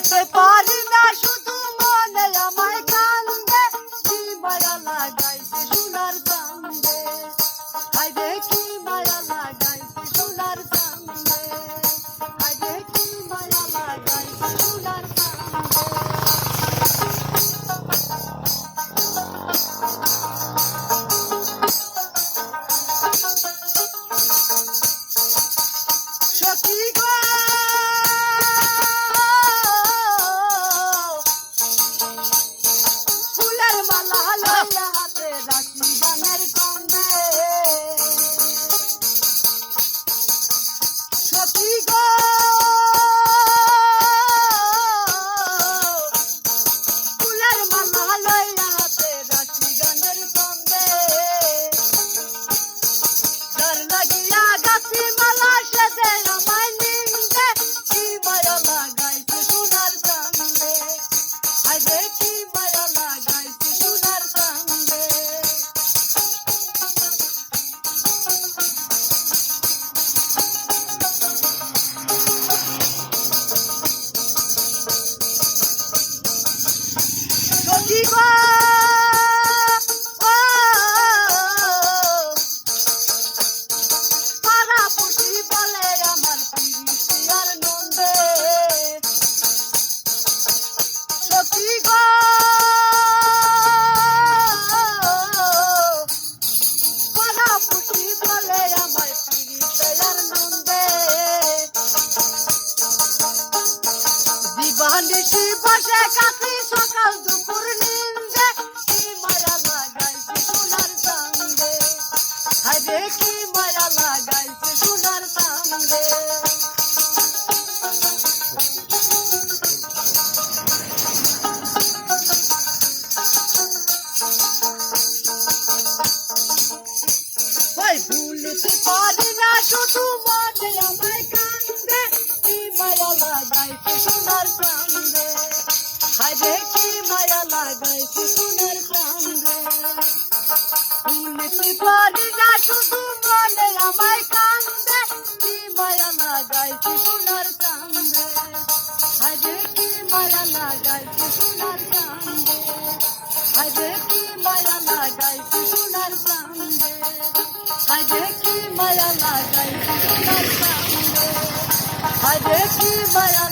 ভুলতে পারি না শুধু মনে আমায় কান্দে কি মায়া লাগাইছে সোনার চান্দে হায়রে কি মায়া লাগাইছে সোনার চান্দে হায়রে কি মায়া লাগাইছে সোনার চান্দে সখী গো ফুলের মালা লইয়া হাতে রাখি গানের কন্দে সখী গো ফুলের মালা লইয়া হাতে রাখি গানের কন্দে যার লাগিয়া গাছি মালা সেজে আমায় নিন্দে কি মায়া লাগাইছে সোনার চান্দে হায়রে কি মায়া লাগাইছে সোনার চান্দে সখী গো পাড়া পুষি বলে আমার পিরিয়ার নন্দে সখী গো পাড়া পুষি বলে আমার পিরিয়ার নন্দে দিবানিশি বসে কাছে সকাল দুপুর নিন্দে কি মায়া লাগাইছে সোনার চান্দে হায়রে কি মায়া লাগাইছে সোনার চান্দে ওই ভুলতে পারি না শুধু মনে আমায় কান্দে কি মায়া লাগাইছে সোনার চান্দে হায়রে কি মায়া লাগাইছে সোনার চান্দে ভুলতে পারি না শুধু মনে আমায় কান্দে কি মায়া লাগাইছে সোনার চান্দে হায়রে কি মায়া লাগাইছে সোনার চান্দে হায়রে কি মায়া লাগাইছে সোনার চান্দে হায়রে কি মায়া লাগাইছে সোনার চান্দে হায়রে কি মায়া